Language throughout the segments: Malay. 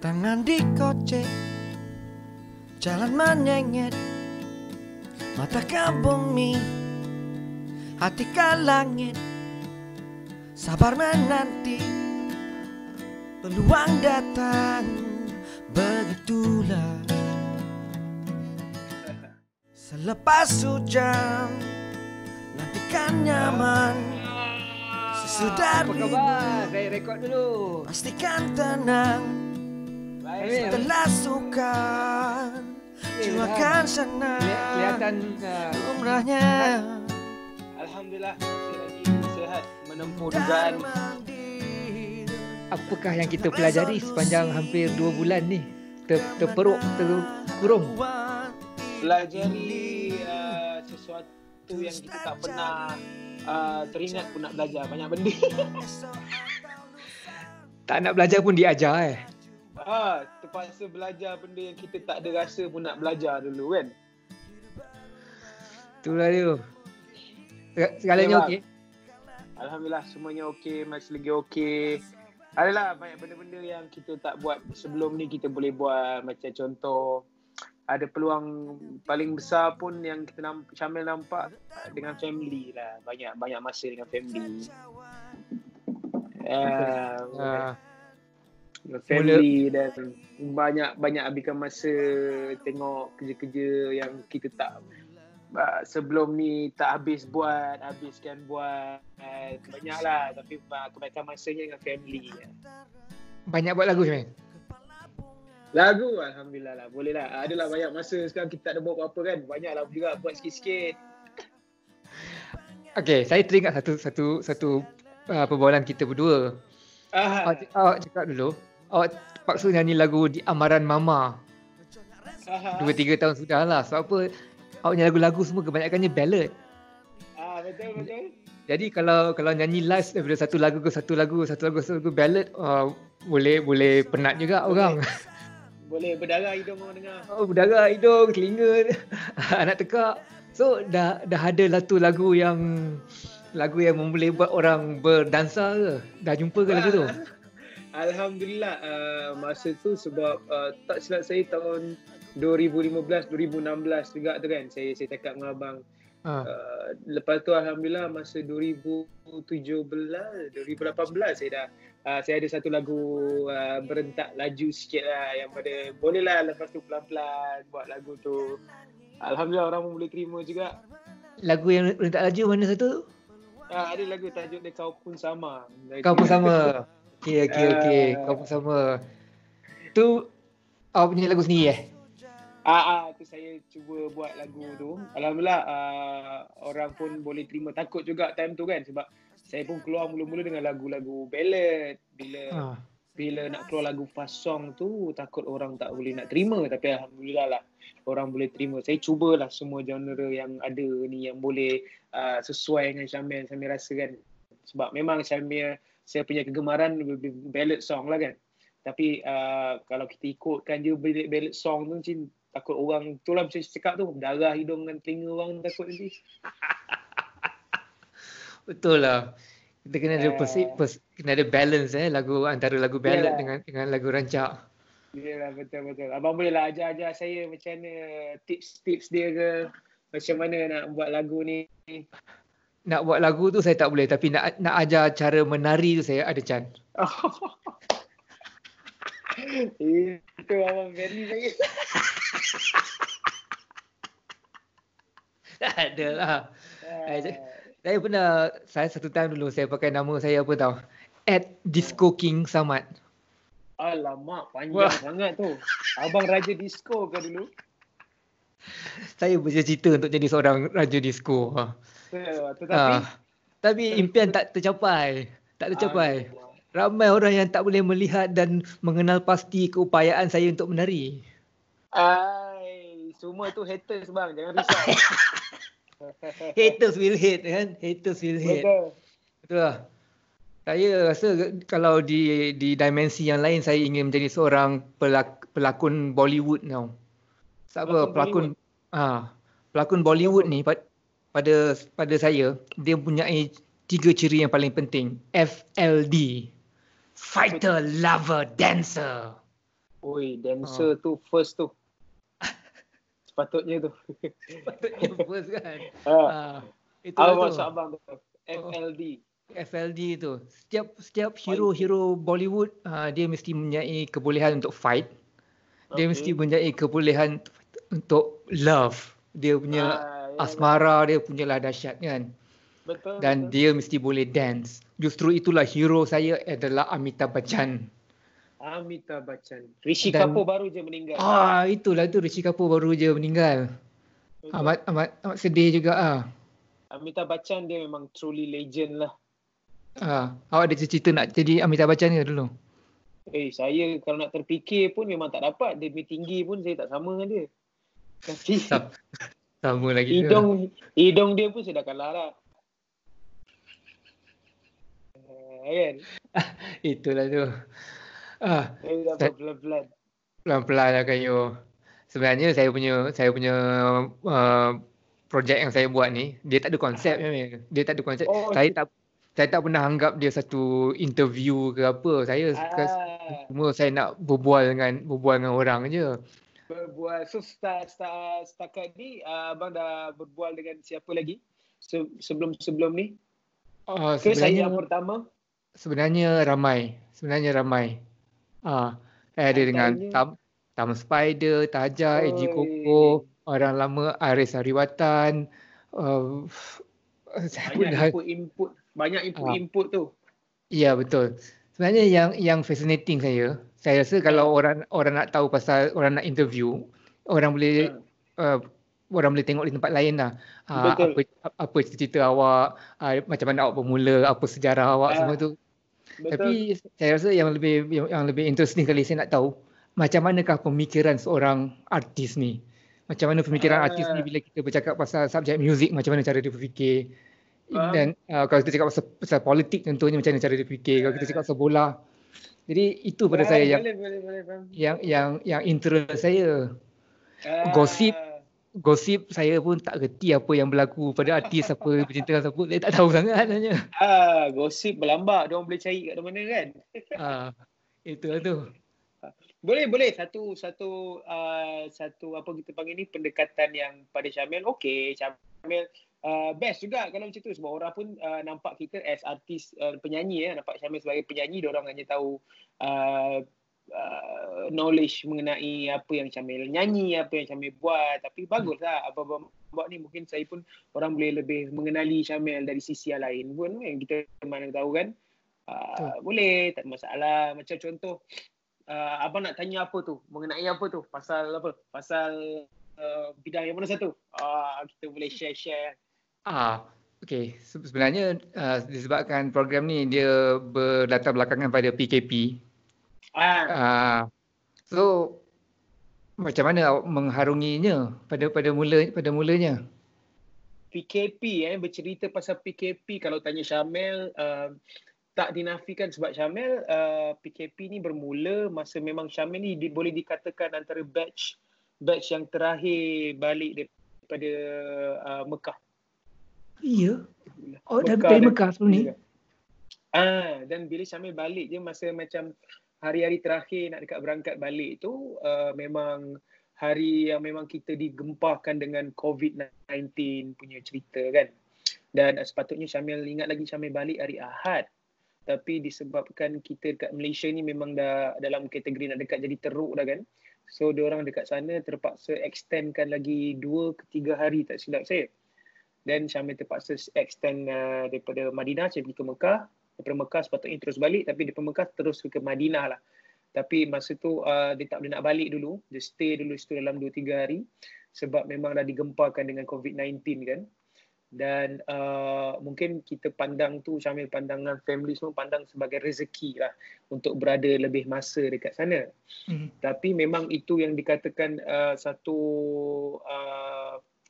Tangan dikocek, jalan menyengit, mata ke bumi, hati ke langit. Sabar menanti, peluang datang, begitulah. Selepas hujan, nantikan nyaman. Sesudah Apa khabar? Saya rekod dulu. pastikan tenang. Setelah sukan, cuakan senang. Kelihatan Umrahnya Alhamdulillah masih lagi sihat menempuh dugaan. apakah yang kita pelajari sepanjang hampir 2 bulan ni? Terperuk, terkurung. Pelajari sesuatu yang kita tak pernah teringat pun nak belajar. Banyak benda. Tak nak belajar pun diajar Terpaksa belajar benda yang kita tak ada rasa pun nak belajar dulu kan. Itulah dia. Segalanya okey? Alhamdulillah semuanya okey, masih lagi okey. Adalah banyak benda-benda yang kita tak buat sebelum ni kita boleh buat. Macam contoh, ada peluang paling besar pun yang kita Syamil nampak dengan family lah. Banyak masa dengan family. Family dan banyak habiskan masa tengok kerja-kerja yang kita tak sebelum ni tak habiskan buat. Banyaklah, tapi kebanyakan masanya dengan family. Banyak buat lagu Syamil? Lagu alhamdulillah lah, boleh lah. Adalah banyak masa sekarang kita tak ada buat apa-apa kan. Banyaklah juga buat sikit-sikit. Okey, saya teringat satu perbualan kita berdua. Awak cakap dulu, awak terpaksa nyanyi lagu Di Amaran Mama 2-3 tahun sudah lah. Sebab apa? Awak nyanyi lagu-lagu semua kebanyakannya ballad. Betul. Jadi kalau nyanyi live daripada satu lagu ke satu lagu ballad, boleh penat juga orang. Boleh berdarah hidung orang dengar. Berdarah hidung, telinga nak tekak. So dah ada satu lagu yang boleh buat orang berdansa ke? Dah jumpa ke lagu tu? Alhamdulillah masa tu sebab tak silap saya tahun 2015-2016 juga tu kan saya cakap dengan abang. Lepas tu alhamdulillah masa 2018 saya ada satu lagu berentak laju sikit lah yang pada boleh lah lepas tu pelan-pelan buat lagu tu. Alhamdulillah orang pun boleh terima juga. Lagu yang berentak laju mana satu? Ada lagu tajuk dia Kau Pun Sama. Kau Pun Sama. Okey. Kau Pun Sama. Tu awak punya lagu sendiri Tu saya cuba buat lagu tu. Alhamdulillah orang pun boleh terima. Takut juga time tu kan sebab saya pun keluar mula-mula dengan lagu-lagu ballad. Bila nak keluar lagu fast song tu takut orang tak boleh nak terima, tapi alhamdulillah lah orang boleh terima. Saya cubalah semua genre yang ada ni yang boleh sesuai dengan Syamil rasa kan. Sebab memang Syamil saya punya kegemaran ballad song lah kan. Tapi kalau kita ikutkan je ballad song tu macam takut orang tu lah macam cakap tu darah hidung dan telinga orang takut nanti. Betul lah. Kita kena ada kena ada balance lagu antara lagu ballad dengan lagu rancak. Yalah betul. Abang boleh lah ajar saya macam mana tips dia ke macam mana nak buat lagu ni. Nak buat lagu tu saya tak boleh, tapi nak ajar cara menari tu saya ada chance. Itu abang very saya. Tak ada lah. Saya satu time dulu saya pakai nama saya apa tau? @Disco King Samad. Alamak, panjang sangat tu. Abang Raja Disco ke dulu? Saya bercita-cita untuk jadi seorang Raja Disco. Tapi impian tak tercapai. Ramai orang yang tak boleh melihat dan mengenal pasti keupayaan saya untuk menari. Semua tu haters bang, jangan risau. Haters will hate kan? Haters will hate. Betul lah. Saya rasa kalau di dimensi yang lain saya ingin menjadi seorang pelakon Bollywood tau. Sebab pelakon Bollywood ni pada saya dia mempunyai 3 ciri yang paling penting. FLD. Fighter, lover, dancer. Oi, dancer tu first tu. Sepatutnya tu. Patutnya first kan. Apa Itulah tu. maksud abang tu? FLD. FLD tu. Setiap hero Bollywood dia mesti mempunyai kebolehan untuk fight. Dia mesti mempunyai kebolehan untuk love. Dia punya asmara dia punyalah dahsyat kan. Betul. Dan dia mesti boleh dance. Justru itulah hero saya adalah Amitabh Bachchan. Amitabh Bachchan. Rishi Kapoor baru je meninggal. Itulah tu, Rishi Kapoor baru je meninggal. Amat sedih juga Amitabh Bachchan dia memang truly legend lah. Awak ada cita-cita nak jadi Amitabh Bachchan ke dulu? Saya kalau nak terfikir pun memang tak dapat. Dia lebih tinggi pun saya tak sama dengan dia. Nanti sama lagi hidung dia pun saya dah kalah lah. Kan? Itulah tu. Saya dah pelan-pelan. Pelan-pelan lah kayu. Sebenarnya saya punya projek yang saya buat ni, dia tak ada konsep. Dia tak ada konsep. Saya tak pernah anggap dia satu interview ke apa. Cuma saya nak berbual dengan orang je. Berbual. So setakat ni abang dah berbual dengan siapa lagi? Sebelum ni? Ke saya yang pertama? Sebenarnya ramai. Saya ada dengan Tam Spider, Taja, Eji Koko, orang lama Aris Hariwatan. Banyak input tu. Ya, betul. Sebenarnya yang fascinating saya rasa kalau orang nak tahu pasal, orang nak interview, orang boleh tengok di tempat lain lah. Apa cerita awak, macam mana awak bermula, apa sejarah awak, semua tu. Betul. Tapi saya rasa yang lebih interesting kali saya nak tahu, macam manakah pemikiran seorang artis ni. Macam mana pemikiran artis ni bila kita bercakap pasal subjek muzik, macam mana cara dia berfikir. Dan kalau kita cakap pasal politik, contohnya macam mana cara dia berfikir. Kalau kita cakap pasal bola. Jadi itu pada saya yang interest saya. Gosip saya pun tak kerti apa yang berlaku pada artis, apa bercinta siapa, saya tak tahu sangat sebenarnya. Gosip berlambak, dia orang boleh cari kat mana kan. Itulah tu. Boleh satu apa kita panggil ni, pendekatan yang pada Syamil. Okey, Syamil best juga kalau macam tu, sebab orang pun nampak kita as artis, penyanyi nampak Syamil sebagai penyanyi, dia orang hanya tahu knowledge mengenai apa yang Syamil nyanyi, apa yang Syamil buat. Tapi baguslah apa buat ni, mungkin saya pun orang boleh lebih mengenali Syamil dari sisi yang lain pun yang kita mana tahu kan. Boleh, tak ada masalah. Macam contoh abang nak tanya apa tu, mengenai apa tu, pasal bidang yang mana satu, kita boleh share. Okey, sebenarnya disebabkan program ni dia berlatar belakangan pada PKP. So macam mana awak mengharunginya pada mulanya? PKP bercerita pasal PKP, kalau tanya Syamil, tak dinafikan sebab Syamil, PKP ni bermula masa memang Syamil ni boleh dikatakan antara batch yang terakhir balik daripada Mekah. Ya. Dari Mekah sebelum ni. Dan bila Syamil balik je, masa macam hari-hari terakhir nak dekat berangkat balik tu, memang hari yang memang kita digempakan dengan COVID-19 punya cerita kan. Dan sepatutnya Syamil, ingat lagi Syamil balik hari Ahad. Tapi disebabkan kita dekat Malaysia ni memang dah dalam kategori nak dekat jadi teruk dah kan. So diorang dekat sana terpaksa extendkan lagi 2 ke 3 hari tak silap saya. Dan Syamil terpaksa extend daripada Madinah saya pergi ke Mekah. Daripada Mekah sepatutnya terus balik, tapi daripada Mekah terus ke Madinah lah. Tapi masa tu dia tak boleh nak balik dulu. Dia stay dulu situ dalam 2-3 hari. Sebab memang dah digempakan dengan COVID-19 kan. Dan mungkin kita pandang tu, Syamil pandangan family semua pandang sebagai rezeki lah untuk berada lebih masa dekat sana. Tapi memang itu yang dikatakan satu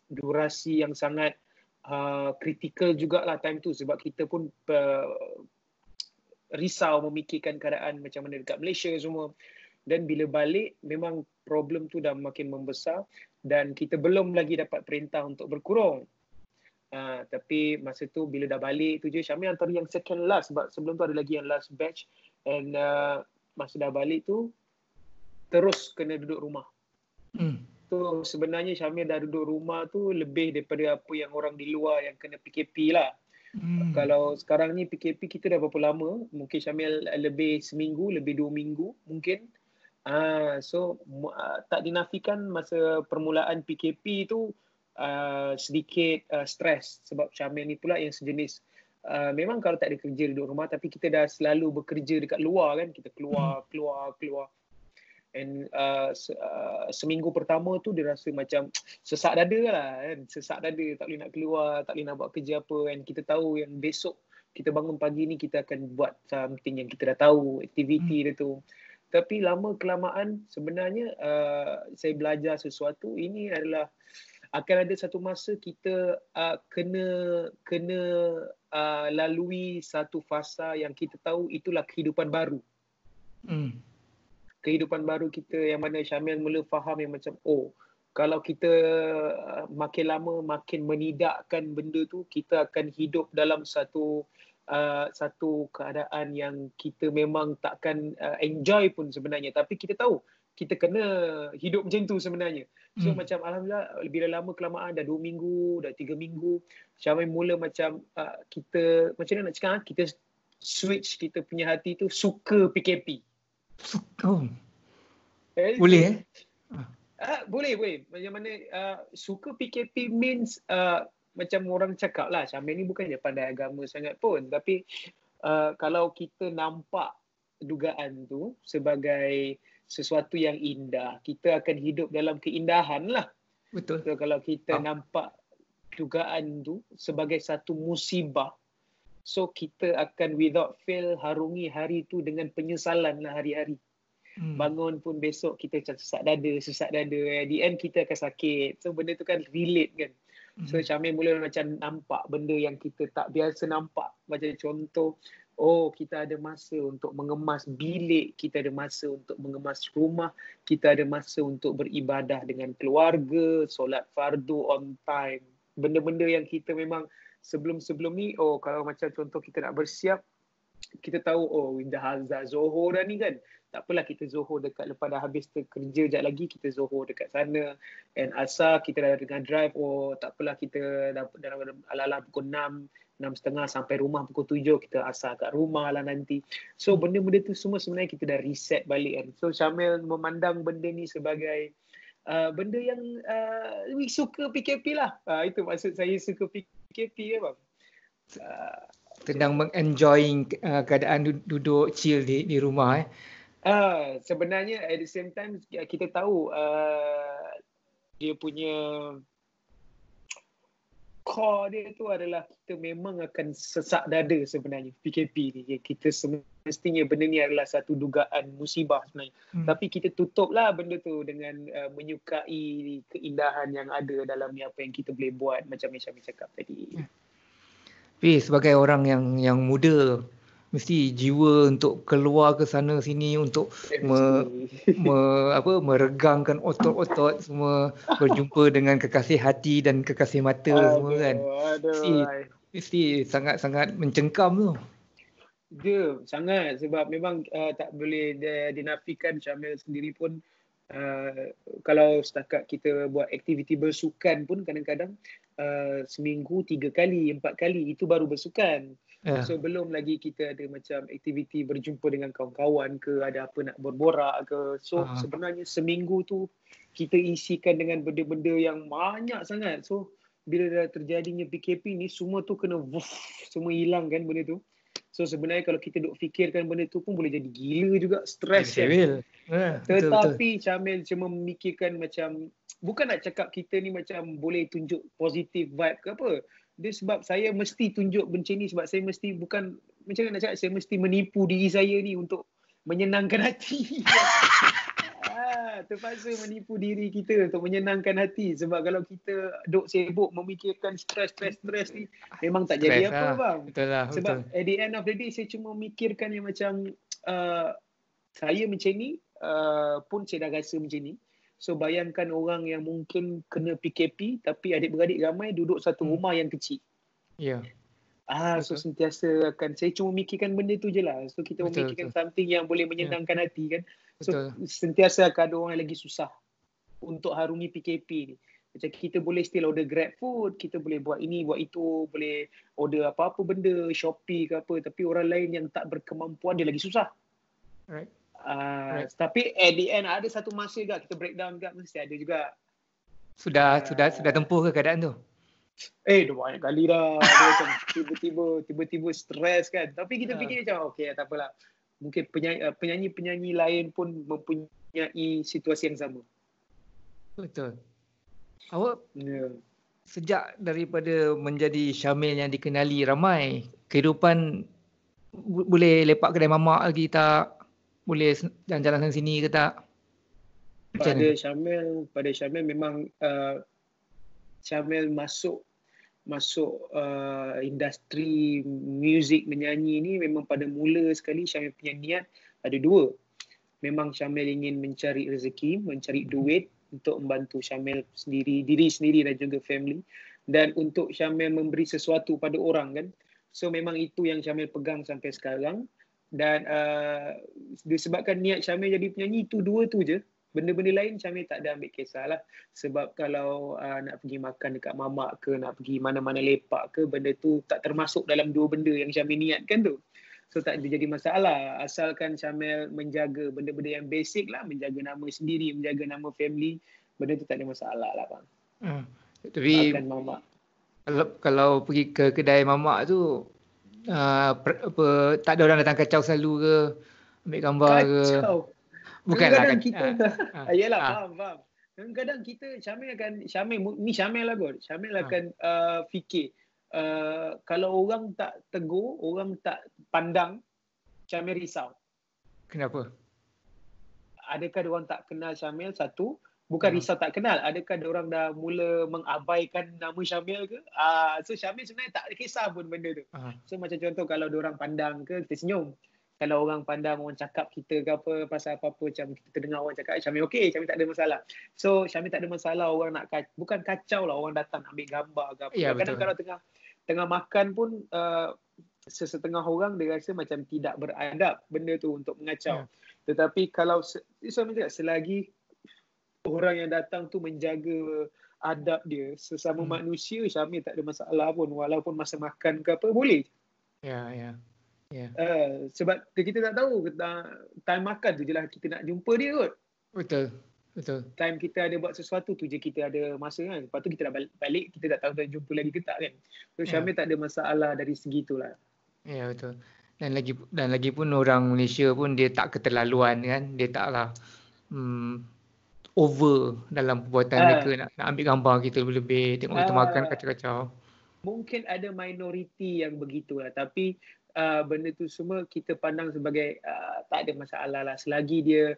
durasi yang sangat kritikal jugalah time tu, sebab kita pun risau memikirkan keadaan macam mana dekat Malaysia semua. Dan bila balik memang problem tu dah makin membesar dan kita belum lagi dapat perintah untuk berkurung. Tapi masa tu bila dah balik tu je, Syamil antara yang second last, sebab sebelum tu ada lagi yang last batch. And masa dah balik tu terus kena duduk rumah. So sebenarnya Syamil dah duduk rumah tu lebih daripada apa yang orang di luar yang kena PKP lah. Kalau sekarang ni PKP kita dah berapa lama? Mungkin Syamil lebih seminggu, lebih 2 minggu mungkin. So tak dinafikan masa permulaan PKP tu sedikit stres sebab Syamil ni pula yang sejenis memang kalau tak ada kerja duduk rumah, tapi kita dah selalu bekerja dekat luar kan, kita keluar. And seminggu pertama tu dia rasa macam sesak dada lah kan, sesak dada, tak boleh nak keluar, tak boleh nak buat kerja apa kan. Kita tahu yang besok kita bangun pagi ni kita akan buat something yang kita dah tahu, aktiviti dia tu. Tapi lama kelamaan sebenarnya saya belajar sesuatu, ini adalah akan ada satu masa kita kena lalui satu fasa yang kita tahu itulah kehidupan baru. Kehidupan baru kita yang mana Syamil mula faham yang macam kalau kita makin lama makin menidakkan benda tu, kita akan hidup dalam satu keadaan yang kita memang takkan enjoy pun sebenarnya, tapi kita tahu kita kena hidup macam tu sebenarnya. So macam alhamdulillah bila lama kelamaan dah 2 minggu, dah 3 minggu, Syamil mula macam kita macam mana nak cakap, kita switch kita punya hati tu suka PKP. Boleh boleh. Macam mana suka PKP means macam orang cakap lah, Syamil ni bukannya pandai agama sangat pun, tapi kalau kita nampak dugaan tu sebagai sesuatu yang indah, kita akan hidup dalam keindahan lah. Betul. So, kalau kita nampak dugaan tu sebagai satu musibah, so kita akan without fail harungi hari tu dengan penyesalan lah hari-hari. Bangun pun besok kita macam sesak dada. At the end kita akan sakit. So benda tu kan relate kan. So Syamil mula macam nampak benda yang kita tak biasa nampak. Macam contoh, kita ada masa untuk mengemas bilik, kita ada masa untuk mengemas rumah, kita ada masa untuk beribadah dengan keluarga, solat fardu on time. Benda-benda yang kita memang sebelum-sebelum ni, kalau macam contoh kita nak bersiap, kita tahu dah azan Zohor dah ni kan. Tak apalah kita Zohor dekat, lepas dah habis kerja sekejap lagi kita Zohor dekat sana. And asar kita dah dengan drive, tak apalah kita dalam ala-ala pukul 6:30 sampai rumah pukul 7, kita asar kat rumah lah nanti. So benda-benda tu semua sebenarnya kita dah reset balik kan. So Syamil memandang benda ni sebagai benda yang suka PKP lah. Itu maksud saya suka PKP bang. Sedang mengenjoy keadaan duduk chill di rumah sebenarnya at the same time kita tahu dia punya core dia tu adalah kita memang akan sesak dada sebenarnya PKP ni. Kita semestinya benda ni adalah satu dugaan musibah sebenarnya. Tapi kita tutuplah benda tu dengan menyukai keindahan yang ada dalam ni, apa yang kita boleh buat macam Syamil cakap tadi. Tapi sebagai orang yang muda, mesti jiwa untuk keluar ke sana sini untuk meregangkan otot-otot semua, berjumpa dengan kekasih hati dan kekasih mata semua kan. Mesti sangat-sangat mencengkam tu. Dia sangat, sebab memang tak boleh dinafikan Syamil sendiri pun kalau setakat kita buat aktiviti bersukan pun kadang-kadang seminggu 3 kali, 4 kali itu baru bersukan. So belum lagi kita ada macam aktiviti berjumpa dengan kawan-kawan ke, ada apa nak berborak ke. So sebenarnya seminggu tu kita isikan dengan benda-benda yang banyak sangat. So bila dah terjadinya PKP ni, semua tu kena semua hilang kan benda tu. So sebenarnya kalau kita duk fikirkan benda tu pun boleh jadi gila juga, stres kan. Tetapi Syamil cuma memikirkan macam, bukan nak cakap kita ni macam boleh tunjuk positif vibe ke apa. Dia sebab saya mesti tunjuk macam ni, sebab saya mesti bukan, macam nak cakap, saya mesti menipu diri saya ni untuk menyenangkan hati. Terpaksa menipu diri kita untuk menyenangkan hati. Sebab kalau kita duk sibuk memikirkan stres ni, memang tak jadi apa bang. Betul lah. Sebab at the end of the day, saya cuma memikirkan yang macam saya macam ni pun saya dah rasa macam ni. So bayangkan orang yang mungkin kena PKP tapi adik-beradik ramai duduk satu rumah yang kecil. Ya. So sentiasa akan, saya cuma mikirkan benda tu je lah. So kita memikirkan something yang boleh menyenangkan hati kan. So Betul. sentiasa akan ada orang yang lagi susah untuk harungi PKP ni. Macam kita boleh still order Grab food, kita boleh buat ini, buat itu, boleh order apa-apa benda, Shopee ke apa. Tapi orang lain yang tak berkemampuan, dia lagi susah. Right. Tapi at the end, ada satu masa juga kita breakdown juga, mesti ada juga. Sudah tempuh ke keadaan tu? Dah banyak kali dah. Dia macam tiba-tiba stres kan. Tapi kita fikir macam, okay, tak apalah. Mungkin penyanyi-penyanyi lain pun mempunyai situasi yang sama. Betul. Awak sejak daripada menjadi Syamil yang dikenali ramai, kehidupan boleh lepak kedai mamak lagi tak? Boleh jalan-jalan sana sini ke tak? Pada Syamil memang Syamil masuk industri muzik menyanyi ni memang pada mula sekali Syamil punya niat ada dua. Memang Syamil ingin mencari rezeki, mencari duit untuk membantu Syamil diri sendiri dan juga family, dan untuk Syamil memberi sesuatu pada orang kan. So memang itu yang Syamil pegang sampai sekarang, dan disebabkan niat Syamil jadi penyanyi itu dua tu je. Benda-benda lain Syamil tak ada ambil kisah lah. Sebab kalau nak pergi makan dekat mamak ke, nak pergi mana-mana lepak ke, benda tu tak termasuk dalam dua benda yang Syamil niatkan tu. So tak jadi masalah. Asalkan Syamil menjaga benda-benda yang basic lah. Menjaga nama sendiri, menjaga nama family. Benda tu tak ada masalah lah bang. Tapi makan mamak. Kalau pergi ke kedai mamak tu, tak ada orang datang kacau selalu ke? Ambil gambar ke? Kacau. Bukanlah kadang kita yalah faham. Kadang-kadang kita Syamil lah kot. Syamil akan fikir kalau orang tak tegur, orang tak pandang, Syamil risau. Kenapa? Adakah orang tak kenal Syamil? Satu, bukan risau tak kenal. Adakah orang dah mula mengabaikan nama Syamil ke? So Syamil sebenarnya tak kisah pun benda tu. So macam contoh kalau orang pandang ke, kita senyum. Kalau orang pandang, orang cakap kita ke apa, pasal apa-apa, macam kita terdengar orang cakap, Syamil okey, Syamil tak ada masalah. So Syamil tak ada masalah orang nak bukan kacau lah, orang datang ambil gambar ke apa. Ya, kadang kalau tengah makan pun sesetengah orang dia rasa macam tidak beradab benda tu untuk mengacau. Tetapi kalau selagi orang yang datang tu menjaga adab dia sesama manusia, Syamil tak ada masalah pun, walaupun masa makan ke apa boleh. Ya. Sebab kita tak tahu time makan tu je lah kita nak jumpa dia kot. Betul. Time kita ada buat sesuatu tu je kita ada masa kan. Lepas tu kita dah balik, kita tak tahu dah jumpa lagi ke tak kan. So Syamil tak ada masalah dari segi tu lah. Ya, betul. Dan lagi pun orang Malaysia pun dia tak keterlaluan kan. Dia taklah over dalam perbuatan mereka, nak ambil gambar kita lebih-lebih, tengok kita makan kacau-kacau. Mungkin ada minoriti yang begitulah, tapi benda tu semua kita pandang sebagai tak ada masalah lah selagi dia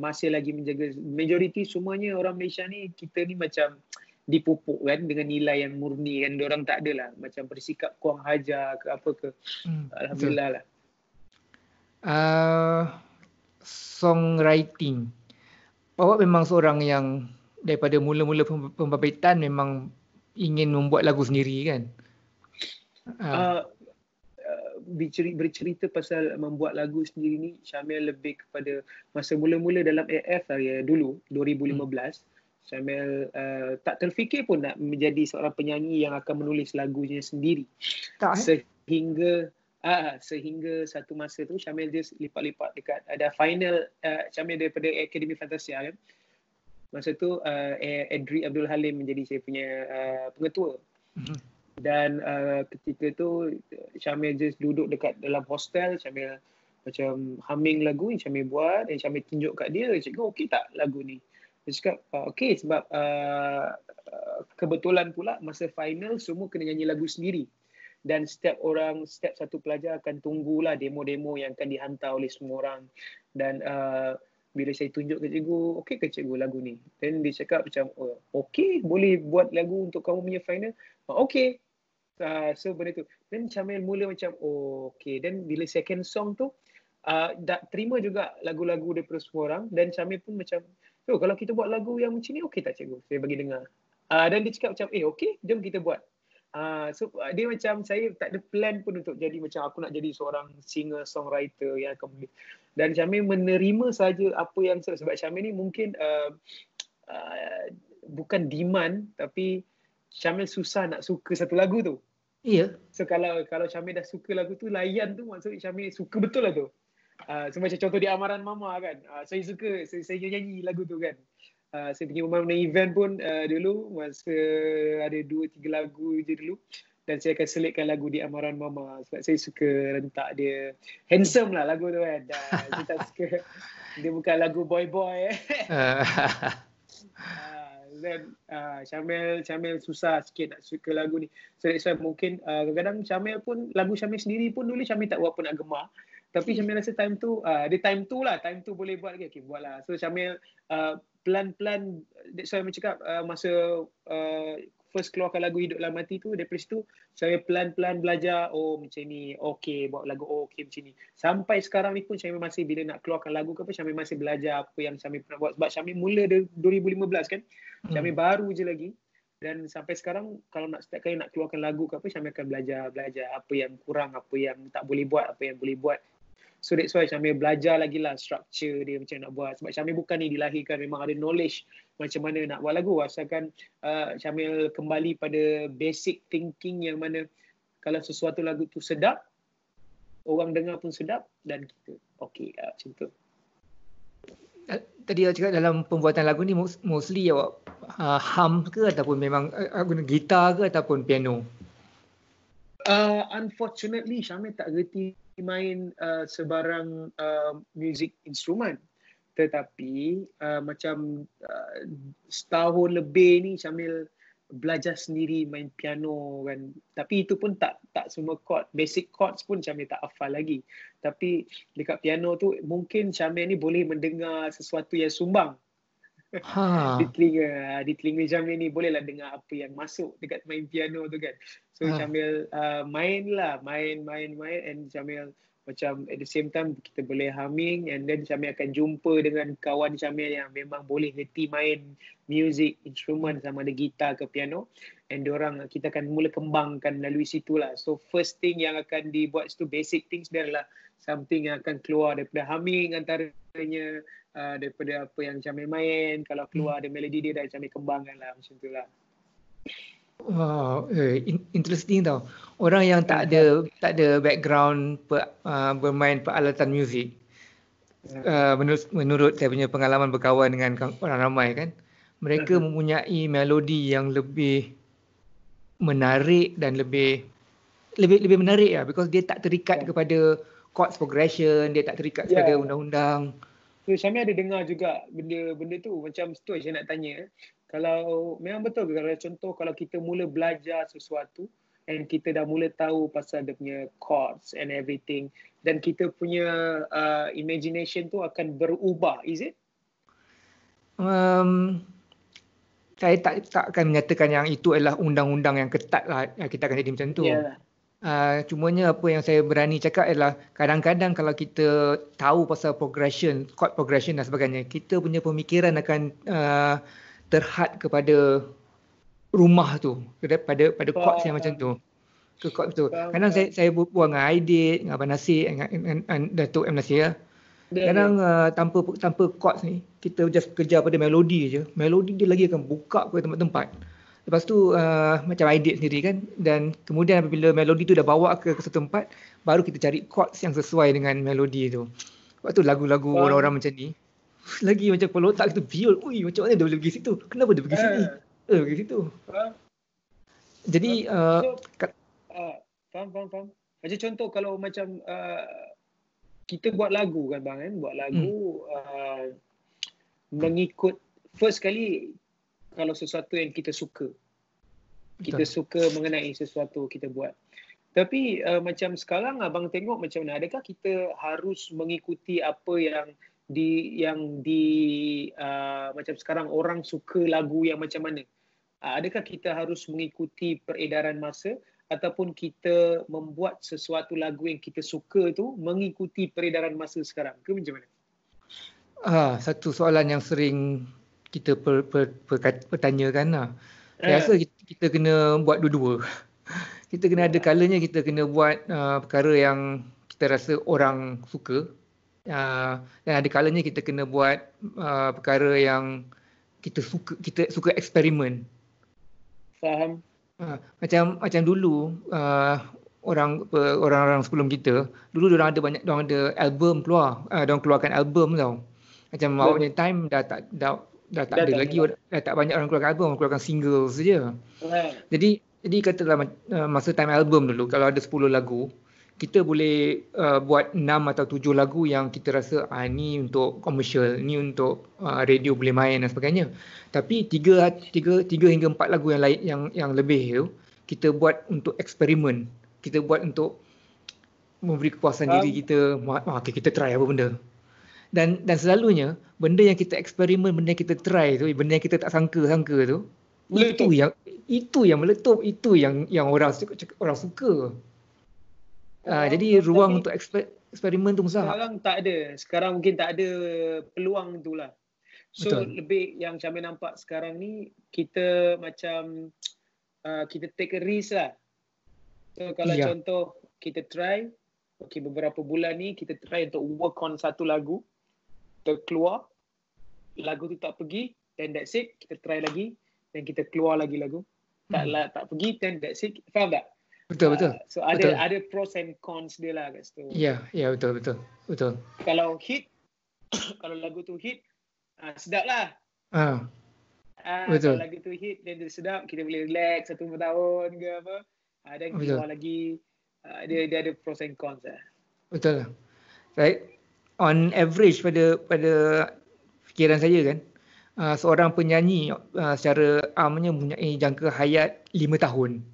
masih lagi menjaga. Majoriti semuanya orang Malaysia ni, kita ni macam dipupuk kan dengan nilai yang murni kan. Diorang tak ada lah macam bersikap kurang hajar ke apa ke. Alhamdulillah lah. Songwriting, awak memang seorang yang daripada mula-mula pembabitan memang ingin membuat lagu sendiri kan? Bercerita pasal membuat lagu sendiri ni, Syamil lebih kepada masa mula-mula dalam AF dulu 2015. Syamil tak terfikir pun nak menjadi seorang penyanyi yang akan menulis lagunya sendiri. Sehingga satu masa tu Syamil just lipat-lipat dekat ada final Syamil daripada Akademi Fantasia kan. Masa tu Adri Abdul Halim menjadi saya punya pengetua. Dan ketika tu Syamil just duduk dekat dalam hostel, Syamil macam humming lagu yang Syamil buat, dan Syamil tunjuk kat dia, cakap okey tak lagu ni? Dia cakap okey, sebab kebetulan pula masa final semua kena nyanyi lagu sendiri. Dan setiap satu pelajar akan tunggulah demo-demo yang akan dihantar oleh semua orang. Dan bila saya tunjuk ke cikgu, okey ke cikgu lagu ni? Dan dia cakap macam, okey, boleh buat lagu untuk kamu punya final? Okey. So benda tu. Dan Syamil mula macam, okey. Dan bila second song tu, terima juga lagu-lagu daripada semua orang. Dan Syamil pun macam, kalau kita buat lagu yang macam ni, okey tak cikgu? Saya bagi dengar. Dan dia cakap macam, okey, jom kita buat. So dia macam saya tak ada plan pun untuk jadi macam aku nak jadi seorang singer songwriter yang akan dan Syamil menerima saja apa yang sebab Syamil ni mungkin bukan demand tapi Syamil susah nak suka satu lagu tu. Iya. So kalau Syamil dah suka lagu tu, layan tu maksud Syamil suka betul lah tu. So macam contoh di Amaran Mama kan. Saya suka, saya nyanyi lagu tu kan. Saya pergi mana event pun dulu masa ada 2-3 lagu je dulu dan saya akan selitkan lagu di Amaran Mama sebab saya suka rentak dia. Handsome lah lagu tu kan. Saya tak suka dia bukan lagu boy-boy. Dan Syamil susah sikit nak suka lagu ni. So that's why mungkin kadang-kadang Syamil pun lagu Syamil sendiri pun dulu Syamil tak berapa nak gemar. Tapi Syamil rasa time tu time tu boleh buat lagi. Okay, buatlah. So Syamil pelan-pelan, that's why saya cakap masa first keluarkan lagu Hiduplah Mati tu, daripada situ saya pelan-pelan belajar, macam ni, okay, buat lagu, okay macam ni. Sampai sekarang ni pun saya masih bila nak keluarkan lagu ke apa, saya masih belajar apa yang saya pernah buat. Sebab saya mula 2015 kan, saya baru je lagi. Dan sampai sekarang kalau setiap kali nak keluarkan lagu ke apa, saya akan belajar apa yang kurang, apa yang tak boleh buat, apa yang boleh buat. So that's why Syamil belajar lagi lah structure dia macam nak buat. Sebab Syamil bukan ni dilahirkan memang ada knowledge macam mana nak buat lagu. Asalkan Syamil kembali pada basic thinking yang mana kalau sesuatu lagu tu sedap, orang dengar pun sedap dan kita okay macam tu. Tadi awak cakap dalam pembuatan lagu ni mostly awak hum ke ataupun memang guna gitar ke ataupun piano? Unfortunately Syamil tak reti main sebarang music instrument, tetapi macam setahun lebih ni Syamil belajar sendiri main piano kan. Tapi itu pun tak semua chord, basic chords pun Syamil tak hafal lagi. Tapi dekat piano tu mungkin Syamil ni boleh mendengar sesuatu yang sumbang. Di telinga Syamil ni bolehlah dengar apa yang masuk dekat main piano tu kan. So Syamil main and Syamil macam at the same time kita boleh humming and then Syamil akan jumpa dengan kawan Syamil yang memang boleh reti main music instrument sama ada gitar ke piano and kita akan mula kembangkan melalui situlah. So first thing yang akan dibuat situ basic things dia adalah something yang akan keluar daripada humming antaranya daripada apa yang Syamil main. Kalau keluar ada melodi dia dah Syamil kembangkan lah macam tu lah. Wow, interesting tau. Orang yang tak ada background bermain peralatan muzik, menurut saya punya pengalaman berkawan dengan orang ramai kan, mereka mempunyai melodi yang lebih menarik dan lebih menarik lah, because dia tak terikat kepada chords progression, dia tak terikat kepada undang-undang. So Syamil ada dengar juga benda tu macam tu saya nak tanya. Kalau memang betul ke kalau contoh kalau kita mula belajar sesuatu and kita dah mula tahu pasal dia punya chords and everything dan kita punya imagination tu akan berubah, is it? Saya tak akan menyatakan yang itu adalah undang-undang yang ketat lah kita akan jadi macam tu. Cumanya apa yang saya berani cakap adalah kadang-kadang kalau kita tahu pasal progression, chord progression dan sebagainya, kita punya pemikiran akan terhad kepada rumah tu, pada chords yang macam tu. Ke chord tu. Kadang saya buat dengan Aidit, dengan Abang Nasir, dengan Datuk M. Nasir. Kadang tanpa chords ni, kita just kerja pada melodi je. Melodi dia lagi akan buka ke tempat-tempat. Lepas tu macam Aidit sendiri kan, dan kemudian apabila melodi tu dah bawa ke satu tempat, baru kita cari chords yang sesuai dengan melodi tu. Sebab tu lagu-lagu orang-orang macam ni lagi macam kalau otak kita biol, macam mana dia boleh pergi situ, kenapa dia pergi sini, pergi situ. Jadi faham. Macam contoh kalau macam kita buat lagu kan bang, buat lagu mengikut first kali kalau sesuatu yang kita suka. Kita suka mengenai sesuatu kita buat. Tapi macam sekarang abang tengok macam mana, adakah kita harus mengikuti apa yang macam sekarang orang suka lagu yang macam mana? Adakah kita harus mengikuti peredaran masa ataupun kita membuat sesuatu lagu yang kita suka tu mengikuti peredaran masa sekarang ke macam mana? Satu soalan yang sering kita pertanyakan lah. Saya rasa kita kena buat dua-dua. Kita kena ada kalanya kita kena buat perkara yang kita rasa orang suka. Dan ada kalanya kita kena buat perkara yang kita suka eksperimen. Faham. Macam dulu orang-orang sebelum kita, dulu diorang ada album keluar. Diorang keluarkan album tau. Macam awak punya time dah tak ada lagi, dah tak banyak orang keluarkan album, orang keluarkan single saja. Jadi katalah masa time album dulu, kalau ada 10 lagu, kita boleh buat 6 atau 7 lagu yang kita rasa ni untuk komersial, ni untuk radio boleh main dan sebagainya. Tapi 3 hingga 4 lagu yang lain yang lebih tu kita buat untuk eksperimen. Kita buat untuk memberi kepuasan diri kita. Okay, kita try apa benda. Dan selalunya benda yang kita eksperimen, benda yang kita try tu, benda yang kita tak sangka tu, itu yang meletup, itu yang orang suka. Jadi ruang untuk eksperimen tu besar. Sekarang mungkin tak ada peluang tu lah. So Betul. Lebih yang Syamil nampak sekarang ni, kita macam kita take a risk lah. So kalau contoh kita try, beberapa bulan ni kita try untuk work on satu lagu, terkeluar, lagu tu tak pergi, then that's it, kita try lagi, then kita keluar lagi lagu. Tak pergi, then that's it. Faham tak? Betul. So ada pros and cons dia lah kat situ. Ya, betul. Kalau hit, kalau lagu tu hit, sedap lah. Betul. Kalau lagu tu hit, then dia sedap, kita boleh relax 1 tahun ke apa. Dan keluar lagi, dia ada pros and cons lah. Betul lah. Right. On average pada fikiran saya kan, seorang penyanyi secara amnya mempunyai jangka hayat 5 tahun.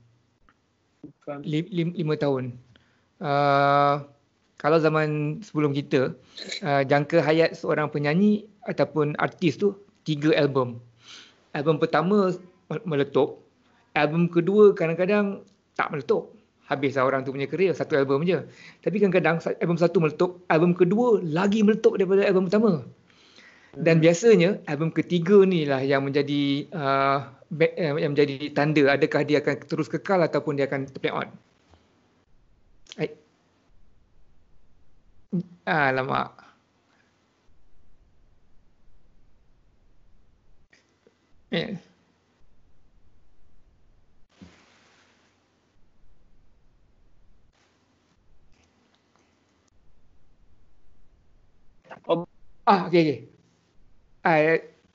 5 tahun. Kalau zaman sebelum kita, jangka hayat seorang penyanyi ataupun artis tu 3 album. Album pertama meletup, album kedua kadang-kadang tak meletup. Habis orang tu punya career, 1 album je. Tapi kadang-kadang album 1 meletup, album kedua lagi meletup daripada album pertama. Dan biasanya album ketiga ni lah yang menjadi tanda adakah dia akan terus kekal ataupun dia akan play on. Alamak. Okay.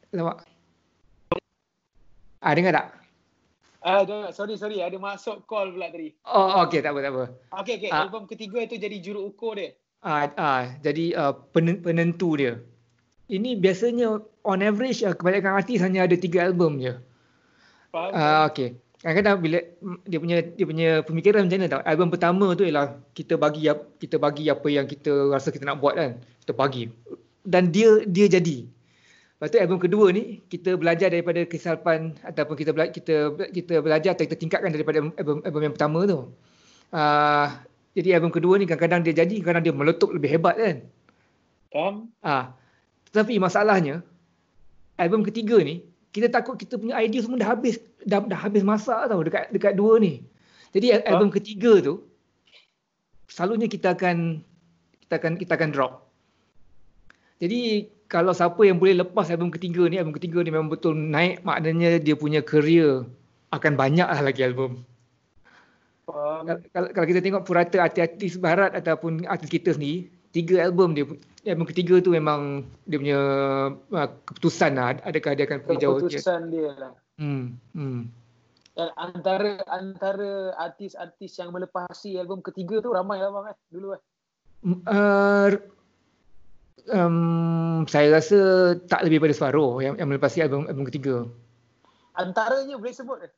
Lama. Dengar tak? Sorry, ada masuk call pula tadi. Okay, tak apa. Okay, album ketiga tu jadi juruk ukur dia. Jadi penentu dia. Ini biasanya on average kebanyakan artis hanya ada 3 album je. Okay. Kadang-kadang bila dia punya pemikiran macam mana tau. Album pertama tu ialah kita bagi apa yang kita rasa kita nak buat kan. Kita bagi. Dan dia jadi. Lepas tu album kedua ni kita belajar daripada kesilapan ataupun kita belajar atau kita tingkatkan daripada album yang pertama tu. Jadi album kedua ni kadang-kadang dia jadi, kadang-kadang dia meletup lebih hebat kan. Tetapi masalahnya album ketiga ni kita takut kita punya idea semua dah habis masa tau dekat 2 ni. Jadi album ketiga tu selalunya kita akan drop. Jadi kalau siapa yang boleh lepas album ketiga ni memang betul naik, maknanya dia punya career akan banyak lah lagi album. Kalau kita tengok purata artis barat ataupun artis kita sendiri, 3 album dia, album ketiga tu memang dia punya keputusan lah, adakah dia akan pergi jauh. Keputusan dia lah. Antara artis-artis yang melepasi album ketiga tu ramai lah bang dulu saya rasa tak lebih pada separuh yang melepasi album ketiga. Antaranya boleh sebut ke?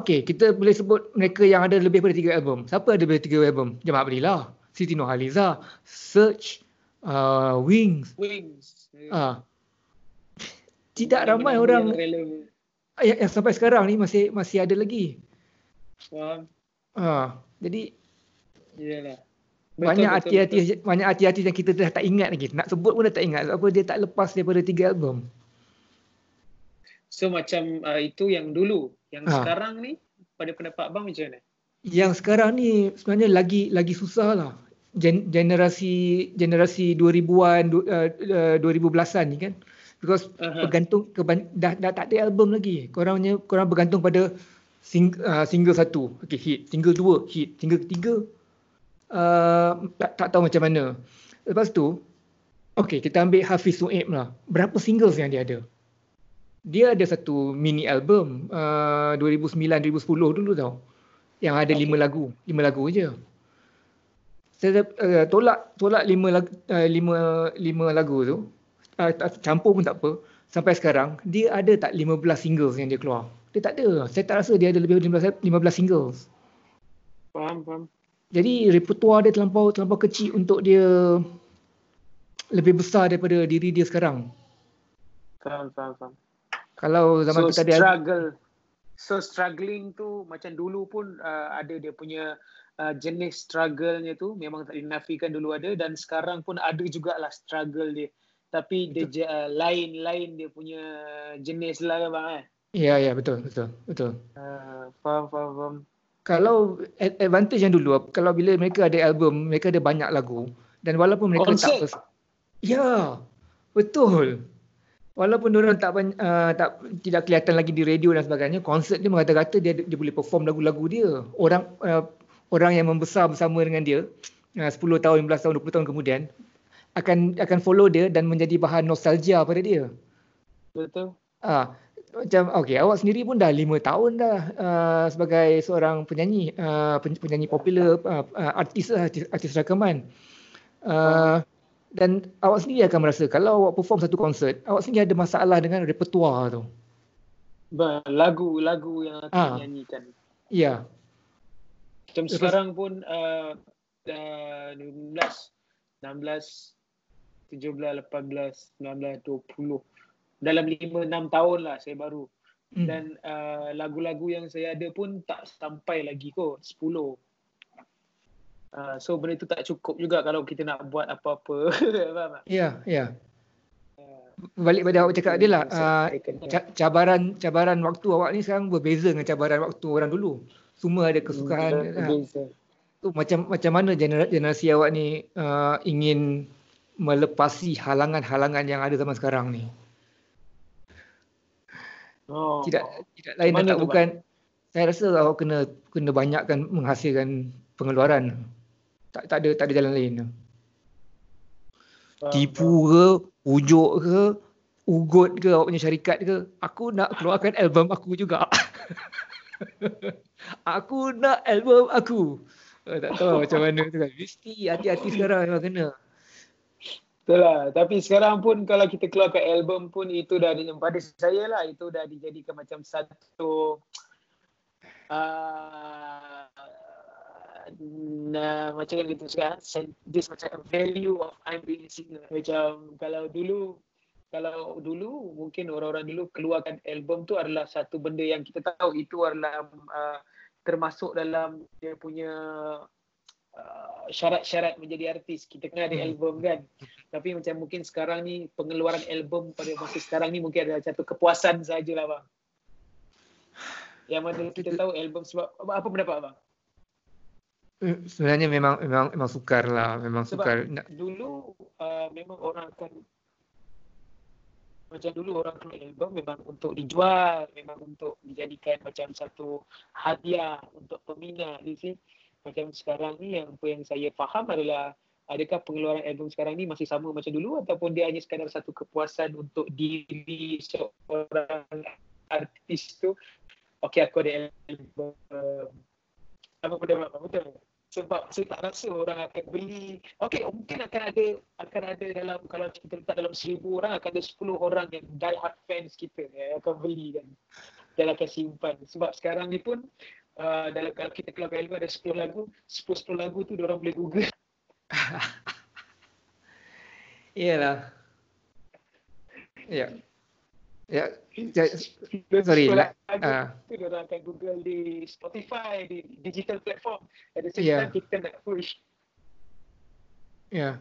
Okay, kita boleh sebut mereka yang ada lebih pada 3 album. Siapa ada lebih 3 album? Jemaah Belilah, Siti Nurhaliza, Search, Wings. Tidak ramai orang yang sampai sekarang ni masih ada lagi. Jadi iyalah. Banyak artis-artis yang kita dah tak ingat lagi. Nak sebut pun dah tak ingat. Sebab dia tak lepas daripada 3 album. So macam itu yang dulu. Yang sekarang ni pada pendapat abang macam mana? Yang sekarang ni sebenarnya lagi susah lah. Generasi 2000-an 2010-an ni kan, because bergantung dah tak ada album lagi. Korang bergantung pada single satu, okay, hit, single dua, hit, single ketiga tak tahu macam mana. Lepas tu okay, kita ambil Hafiz Suhaib lah. Berapa singles yang dia ada? Dia ada satu mini album 2009-2010 dulu tau, yang ada 5 lagu je. Saya tolak 5 lagu tu, campur pun tak apa. Sampai sekarang dia ada tak 15 singles yang dia keluar? Dia tak ada. Saya tak rasa dia ada lebih 15 singles. Faham. Jadi repertoire dia terlampau kecil untuk dia lebih besar daripada diri dia sekarang. Faham. Kalau zaman kita ada struggling tu macam dulu pun ada dia punya jenis struggle-nya tu memang tak dinafikan dulu ada, dan sekarang pun ada jugalah struggle dia. Tapi dia lain dia punya jenis lah kan bang Ya, betul. Faham. Kalau advantage yang dulu, kalau bila mereka ada album, mereka ada banyak lagu, dan walaupun mereka konsert. Ya, betul. Walaupun diorang tidak kelihatan lagi di radio dan sebagainya, konsert dia mengata-kata dia boleh perform lagu-lagu dia. Orang yang membesar bersama dengan dia 10 tahun, 15 tahun, 20 tahun kemudian akan follow dia dan menjadi bahan nostalgia pada dia. Betul. Macam okay, awak sendiri pun dah 5 tahun dah sebagai seorang penyanyi popular, artis rakaman. Dan awak sendiri akan merasa kalau awak perform satu konsert, awak sendiri ada masalah dengan repertoire tu. Lagu yang akan nyanyikan. Ya. Macam sekarang pun 15, 16, 17, 18, 19, 20. Dalam 5-6 tahun lah saya baru. Dan lagu-lagu yang saya ada pun tak sampai lagi kot 10. So benda tu tak cukup juga kalau kita nak buat apa-apa. Faham tak? Ya. Balik pada awak cakap dia lah, cabaran waktu awak ni sekarang berbeza dengan cabaran waktu orang dulu. Semua ada kesukaan. Macam mana generasi awak ni ingin melepasi halangan-halangan yang ada zaman sekarang ni? Tidak lain dan tak bukan. Saya rasa awak kena banyakkan menghasilkan pengeluaran. Tak ada jalan lain. Tipu ke, ujuk ke, ugut ke awak punya syarikat ke, aku nak keluarkan album aku juga. Aku nak album aku. Tak tahu macam mana tu kan. Mesti hati-hati sekarang memang kena. Betul lah. Tapi sekarang pun kalau kita keluarkan album pun itu dah pada saya lah, itu dah dijadikan macam satu macam yang kita cakap, this macam value of I'm being a singer. Macam kalau dulu mungkin orang-orang dulu keluarkan album tu adalah satu benda yang kita tahu itu adalah termasuk dalam dia punya syarat-syarat menjadi artis. Kita kena ada album kan. Tapi macam mungkin sekarang ni pengeluaran album pada masa sekarang ni mungkin adalah satu kepuasan sajalah bang. Yang mana kita tahu album sebab apa pendapat abang? Sebenarnya memang sukar lah, memang sebab sukar. Dulu memang orang akan macam dulu orang keluar album memang untuk dijual, memang untuk dijadikan macam satu hadiah untuk peminat. Macam sekarang ni yang saya faham adalah adakah pengeluaran album sekarang ni masih sama macam dulu ataupun dia hanya sekadar satu kepuasan untuk diri seorang artis tu. Okey, aku ada album. Apa pendapat abang? Betul. Sebab saya tak rasa orang akan beli. Okey, mungkin akan ada dalam, kalau kita letak dalam 1,000 orang, akan ada 10 orang yang die hard fans kita yang akan beli kan. Dan akan simpan. Sebab sekarang ni pun dalam kalau kita keluar album ada 10 lagu, 10 lagu tu diorang boleh Google. Iyalah. Ya. Sorry lah. Itu diorang akan Google di Spotify, di digital platform. At the same time kita nak push. Ya.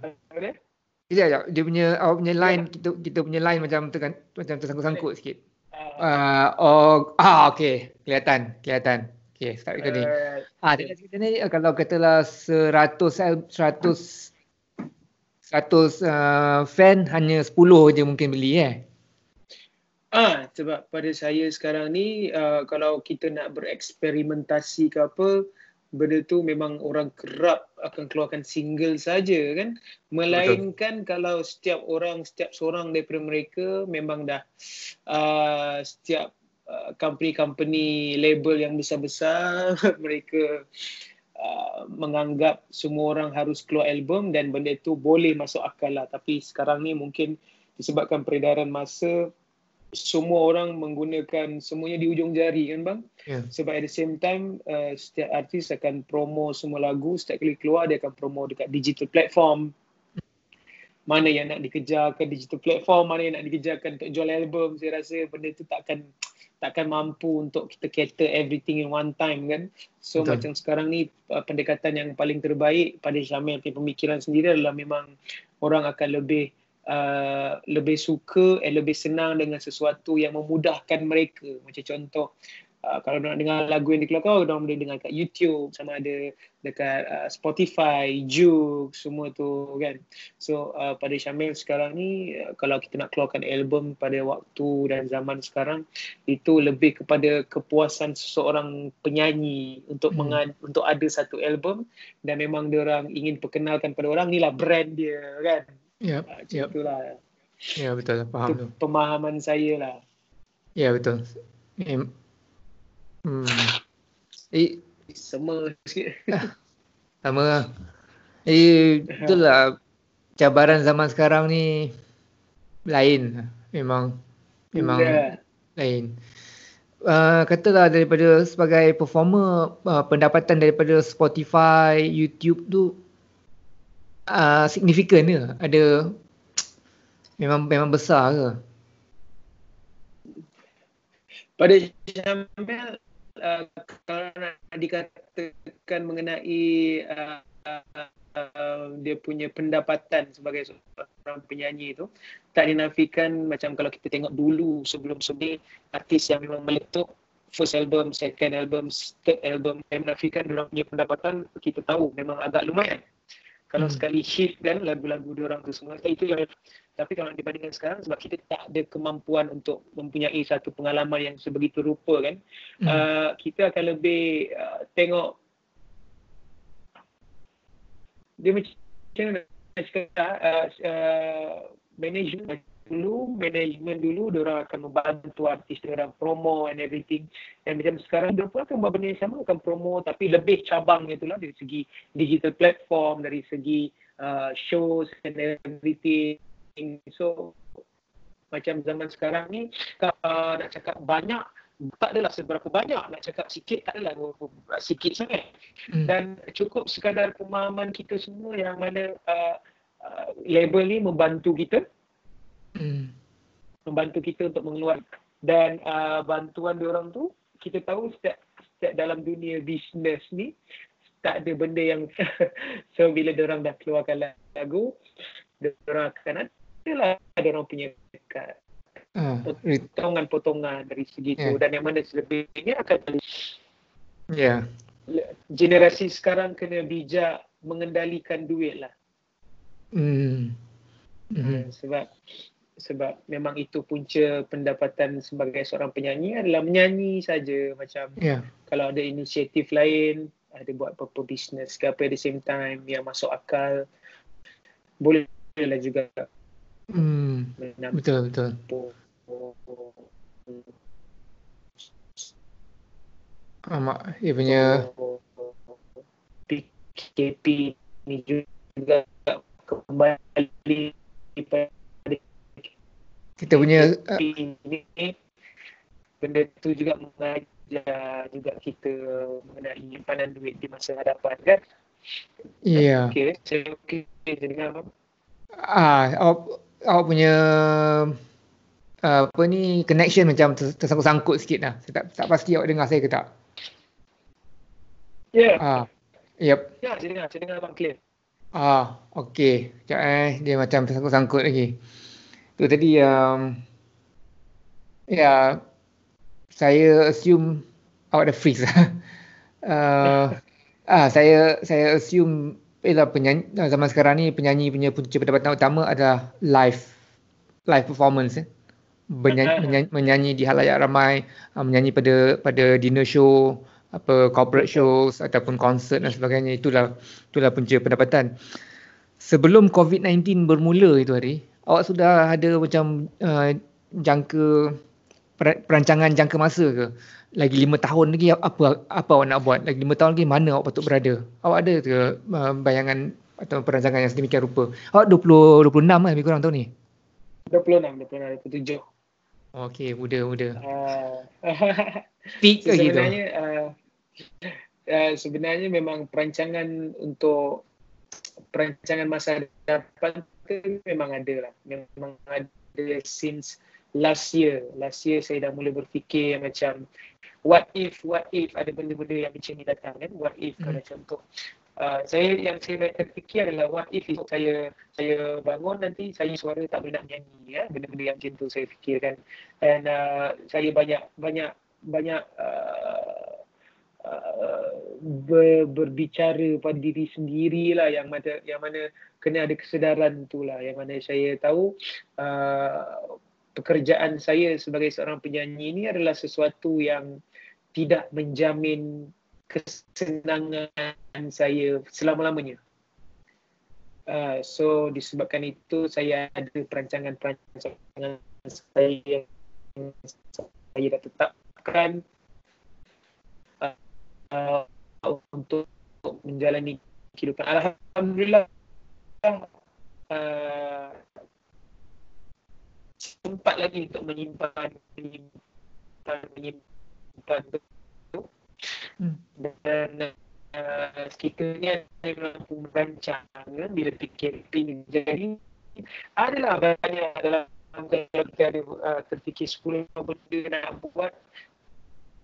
Ya. Dia punya awak punya line, kita punya line macam tersangkut-sangkut sikit. Okey. Kelihatan. Okay, start recording. Dengan cerita ni, kalau katalah 100 fan, hanya 10 je mungkin beli Sebab pada saya sekarang ni, kalau kita nak bereksperimentasi ke apa, benda tu memang orang kerap akan keluarkan single saja kan. Melainkan kalau setiap seorang daripada mereka memang dah setiap company label yang besar-besar mereka menganggap semua orang harus keluar album dan benda tu boleh masuk akal lah. Tapi sekarang ni mungkin disebabkan peredaran masa, semua orang menggunakan semuanya di ujung jari kan bang. Sebab at the same time setiap artis akan promo semua lagu, setiap kali keluar dia akan promo dekat digital platform. Mana yang nak dikejarkan digital platform, mana yang nak dikejarkan untuk jual album. Saya rasa benda tu takkan mampu untuk kita cater everything in one time kan. So macam sekarang ni pendekatan yang paling terbaik pada Syamil punya pemikiran sendiri adalah memang orang akan lebih suka lebih senang dengan sesuatu yang memudahkan mereka. Macam contoh kalau nak dengar lagu yang dikeluarkan, orang boleh dengar kat YouTube, sama ada dekat Spotify, Joox, semua tu kan. So pada Syamil sekarang ni, kalau kita nak keluarkan album pada waktu dan zaman sekarang, itu lebih kepada kepuasan seseorang penyanyi untuk untuk ada satu album dan memang diorang ingin perkenalkan pada orang, inilah brand dia kan. Itulah. Ya, betul, faham tu. Pemahaman saya lah. Ya, betul. Sama sikit. Sama lah. Itulah cabaran zaman sekarang ni lain. Memang lain. Katalah daripada sebagai performer, pendapatan daripada Spotify, YouTube tu signifikan ke? Ada memang besar ke? Pada Syamil, kalau nak dikatakan mengenai dia punya pendapatan sebagai seorang penyanyi tu, tak dinafikan macam kalau kita tengok dulu sebelum artis yang memang meletup first album, second album, third album, yang menafikan diorang punya pendapatan kita tahu memang agak lumayan. Kalau sekali hit kan lagu-lagu diorang tu semua, itu yang. Tapi kalau dibandingkan sekarang, sebab kita tak ada kemampuan untuk mempunyai satu pengalaman yang sebegitu rupa kan, kita akan lebih tengok dia macam mana nak cakap, management dulu diorang akan membantu artis diorang promo and everything, dan macam sekarang diorang pun akan buat benda yang sama, akan promo tapi lebih cabangnya itulah dari segi digital platform, dari segi shows and everything. So macam zaman sekarang ni, nak cakap banyak tak adalah seberapa banyak, nak cakap sikit tak adalah sikit sangat. Dan cukup sekadar pemahaman kita semua yang mana label ni membantu kita untuk mengeluarkan, dan bantuan diorang tu kita tahu setiap dalam dunia bisnes ni tak ada benda yang so bila diorang dah keluarkan lagu, diorang akan adalah diorang punya potongan-potongan dari segi tu, dan yang mana selebihnya akan generasi sekarang kena bijak mengendalikan duit lah. Sebab memang itu punca pendapatan sebagai seorang penyanyi adalah menyanyi saja. Macam kalau ada inisiatif lain, ada buat apa-apa bisnes ke apa at the same time yang masuk akal, bolehlah juga. Betul. Dia punya PKP ni juga kembali pada kita punya benda tu juga mengajar juga kita mengenai simpanan duit di masa hadapan kan. Okey, saya dengar apa? Awak punya connection macam tersangkut-sangkut sikit lah. Saya tak pasti awak dengar saya ke tak? Yep. Ya, saya dengar abang clear. Okey. Sekejap dia macam tersangkut-sangkut lagi. Tu tadi saya assume awak dah freeze lah. Saya assume penyanyi zaman sekarang ni penyanyi punya punca pendapatan utama adalah live performance. Menyanyi di halayak ramai, menyanyi pada dinner show, corporate shows ataupun konsert dan sebagainya. Itulah punca pendapatan. Sebelum COVID-19 bermula itu hari, awak sudah ada macam perancangan jangka masa ke? Lagi 5 tahun lagi apa awak nak buat? Lagi 5 tahun lagi mana awak patut berada? Awak ada ke bayangan atau perancangan yang sedemikian rupa? Awak 26 kan lebih kurang tahun ni? 27. Okey, muda. Peak lagi tu. Sebenarnya memang perancangan untuk perancangan masa depan tu memang ada lah. Memang ada since last year saya dah mula berfikir macam what if ada benda-benda yang macam ni datang kan, what if kalau contoh saya terfikir adalah what if saya bangun nanti saya suara tak boleh nak menyanyi ya, benda-benda yang macam tu saya fikirkan. Dan saya banyak berbicara pada diri sendiri lah, yang mana kena ada kesedaran tu lah, yang mana saya tahu pekerjaan saya sebagai seorang penyanyi ini adalah sesuatu yang tidak menjamin kesenangan saya selama-lamanya. So disebabkan itu saya ada perancangan saya yang saya dah tetapkan untuk menjalani kehidupan. Alhamdulillah sempat lagi untuk menyimpan itu. Dan kita ni ada mampu merancang bila fikir ini. Jadi adalah banyak dalam kalau kita ada terfikir 10 benda nak buat,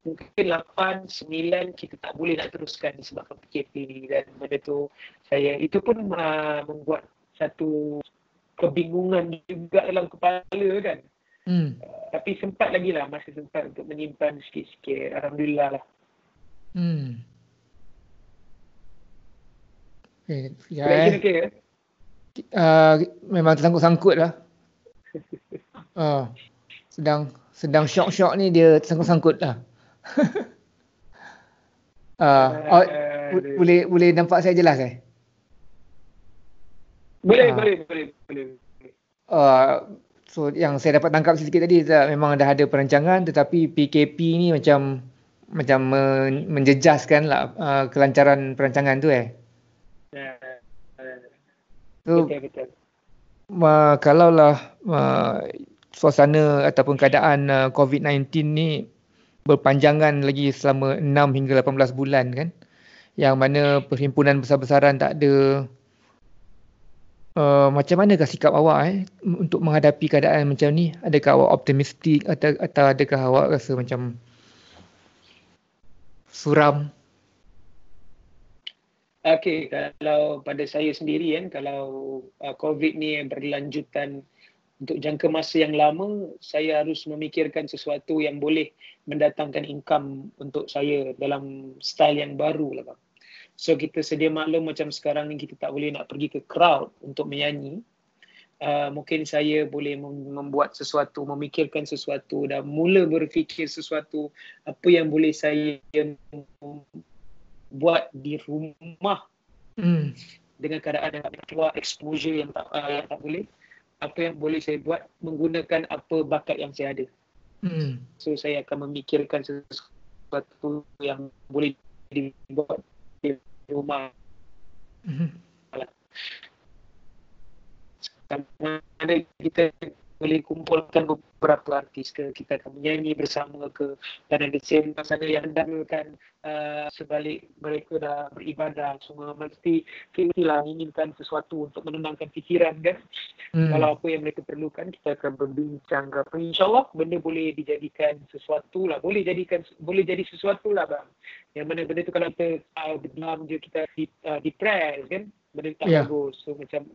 mungkin 8, 9 kita tak boleh nak teruskan disebabkan PKP ni. Dan benda tu itu pun membuat satu kebingungan juga dalam kepala kan. Tapi sempat lagi lah, masih sempat untuk menyimpan sikit-sikit. Alhamdulillah lah. Okay. Memang tersangkut-sangkut lah. Sedang syok-syok ni dia tersangkut-sangkut lah. Boleh nampak saya jelas Boleh. So yang saya dapat tangkap sedikit tadi memang dah ada perancangan, tetapi PKP ni macam menjejaskan lah kelancaran perancangan tu So, betul. Kalaulah suasana ataupun keadaan COVID-19 ni berpanjangan lagi selama 6 hingga 18 bulan kan, yang mana perhimpunan besar-besaran tak ada, macam manakah sikap awak untuk menghadapi keadaan macam ni? Adakah awak optimistik atau adakah awak rasa macam suram? Okey, kalau pada saya sendiri kalau COVID ni berlanjutan untuk jangka masa yang lama, saya harus memikirkan sesuatu yang boleh mendatangkan income untuk saya dalam style yang baru lah bang. So kita sedia maklum macam sekarang ni kita tak boleh nak pergi ke crowd untuk menyanyi. Mungkin saya boleh membuat sesuatu, memikirkan sesuatu dan mula berfikir sesuatu apa yang boleh saya buat di rumah dengan keadaan yang tak keluar, exposure yang tak boleh. Apa yang boleh saya buat menggunakan apa bakat yang saya ada. So saya akan memikirkan sesuatu yang boleh dibuat di rumah. Ada kita boleh kumpulkan beberapa artis ke, kita akan menyanyi bersama ke, dan ada sana yang dengarkan sebalik mereka dah beribadah, semua mesti lah inginkan sesuatu untuk menenangkan fikiran kan. Kalau apa yang mereka perlukan, kita akan berbincang ke apa. InsyaAllah benda boleh dijadikan sesuatu lah, boleh jadi sesuatu lah bang. Yang mana benda tu kalau kita berdiam je, kita depress kan, benda tak bagus. So macam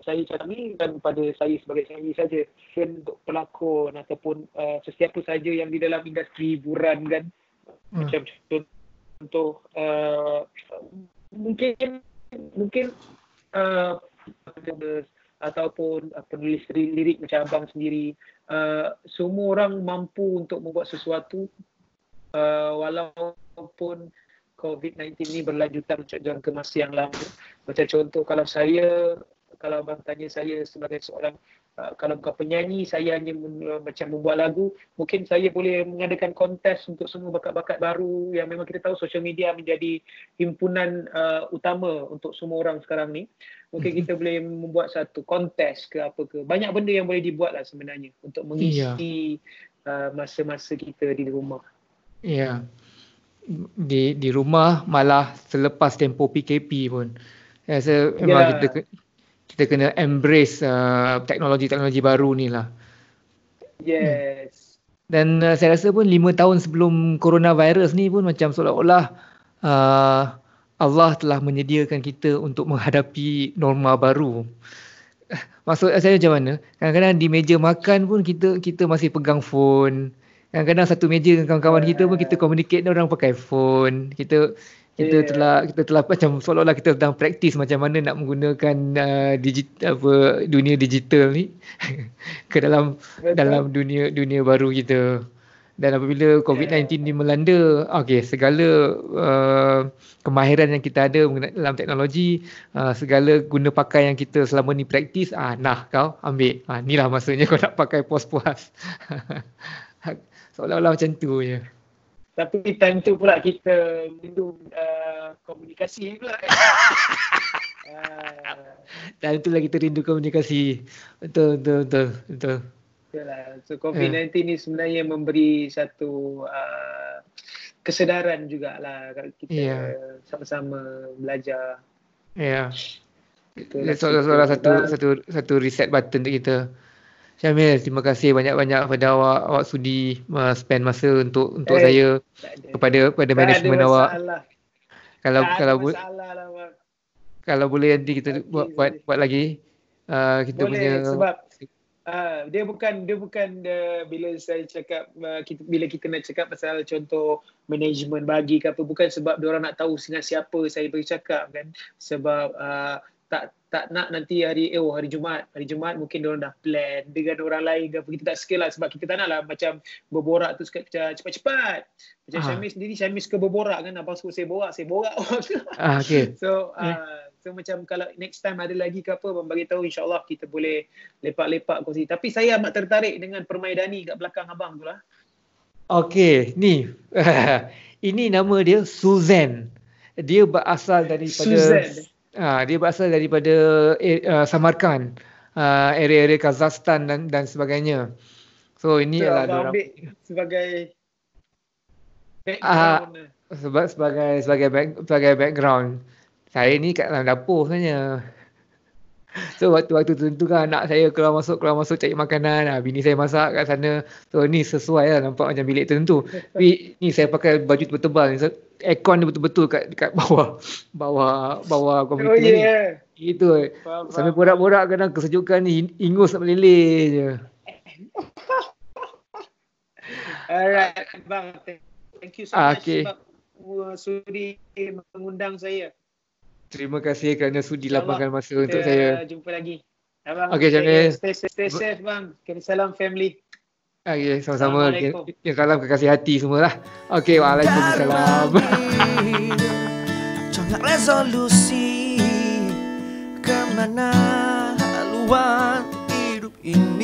saya cakap ni kan pada saya sebagai penyanyi saja, untuk pelakon ataupun sesiapa saja yang di dalam industri hiburan kan. Macam contoh mungkin ataupun penulis lirik macam abang sendiri, semua orang mampu untuk membuat sesuatu walaupun COVID-19 ni berlanjutan jangka masa yang lama. Macam contoh kalau abang tanya saya sebagai seorang kalau bukan penyanyi, saya hanya macam membuat lagu, mungkin saya boleh mengadakan kontes untuk semua bakat-bakat baru yang memang kita tahu social media menjadi himpunan utama untuk semua orang sekarang ni. Mungkin kita boleh membuat satu kontes ke apa ke. Banyak benda yang boleh dibuat lah sebenarnya untuk mengisi masa-masa kita di rumah. Ya. Di rumah malah selepas tempoh PKP pun. Saya rasa memang kita kena embrace teknologi-teknologi baru ni lah. Yes. Dan saya rasa pun 5 tahun sebelum coronavirus ni pun macam seolah-olah Allah telah menyediakan kita untuk menghadapi norma baru. Maksud saya macam mana? Kadang-kadang di meja makan pun kita masih pegang phone. Kadang-kadang satu meja dengan kawan-kawan kita pun kita communicate dengan orang pakai phone. Kita telah macam seolah-olah kita sedang praktis macam mana nak menggunakan dunia digital ni ke dalam dunia baru kita. Dan apabila COVID-19 ni melanda, segala kemahiran yang kita ada dalam teknologi, segala guna pakai yang kita selama ni praktis, kau ambil. Inilah masanya kau nak pakai puas-puas. Seolah-olah macam tu je. Tapi time tu pula kita rindu komunikasi pula. Time tu lah kita rindu komunikasi. Betul. Yalah. So COVID-19 ni sebenarnya memberi satu kesedaran jugalah kalau kita sama-sama belajar. Ya. Seolah-olah satu reset button untuk kita. Syamil, terima kasih banyak-banyak kepada awak sudi spend masa untuk saya kepada management awak. Kalau boleh nanti kita buat lagi kita boleh, punya sebab dia bukan bila saya cakap bila kita nak cakap pasal contoh management bagi ke apa, bukan sebab diorang nak tahu dengan siapa saya bercakap kan, sebab tak nak nanti hari Jumaat mungkin diorang dah plan dengan orang lain ke apa, kita tak suka lah, sebab kita tak nak lah macam berborak tu cepat-cepat. Macam Syamil sendiri, Syamil suka berborak kan, abang suruh saya borak. Okay. So macam kalau next time ada lagi ke apa, abang bagi tahu, insyaAllah kita boleh lepak-lepak kongsi. Tapi saya amat tertarik dengan permaidani kat belakang abang tu lah. Okay, ni ini nama dia Suzanne. Dia berasal daripada Samarkand, area-area Kazakhstan dan sebagainya. So ini adalah abang ambil sebagai background. Sebagai background. Saya ni kat dalam dapur sebenarnya. So waktu tertentu kan anak saya keluar masuk cari makanan, bini saya masak kat sana. So ni sesuai lah, nampak macam bilik tertentu. Tapi ni saya pakai baju tebal-tebal ni. So, aircon dia betul-betul kat bawah komputer ni. Gitu. Sambil borak-borak kadang kesejukan ni ingus nak meleleh je. Alright, bang. Thank you so much sebab sudi mengundang saya. Terima kasih kerana sudi lapangkan masa untuk saya. Jumpa lagi. Abang, okay, Syamil. Stay safe bang. Salam family. Okay, sama-sama. Salam kekasih hati semualah. Okay, waalaikumsalam. Jangan resolusi kemana haluan hidup ini.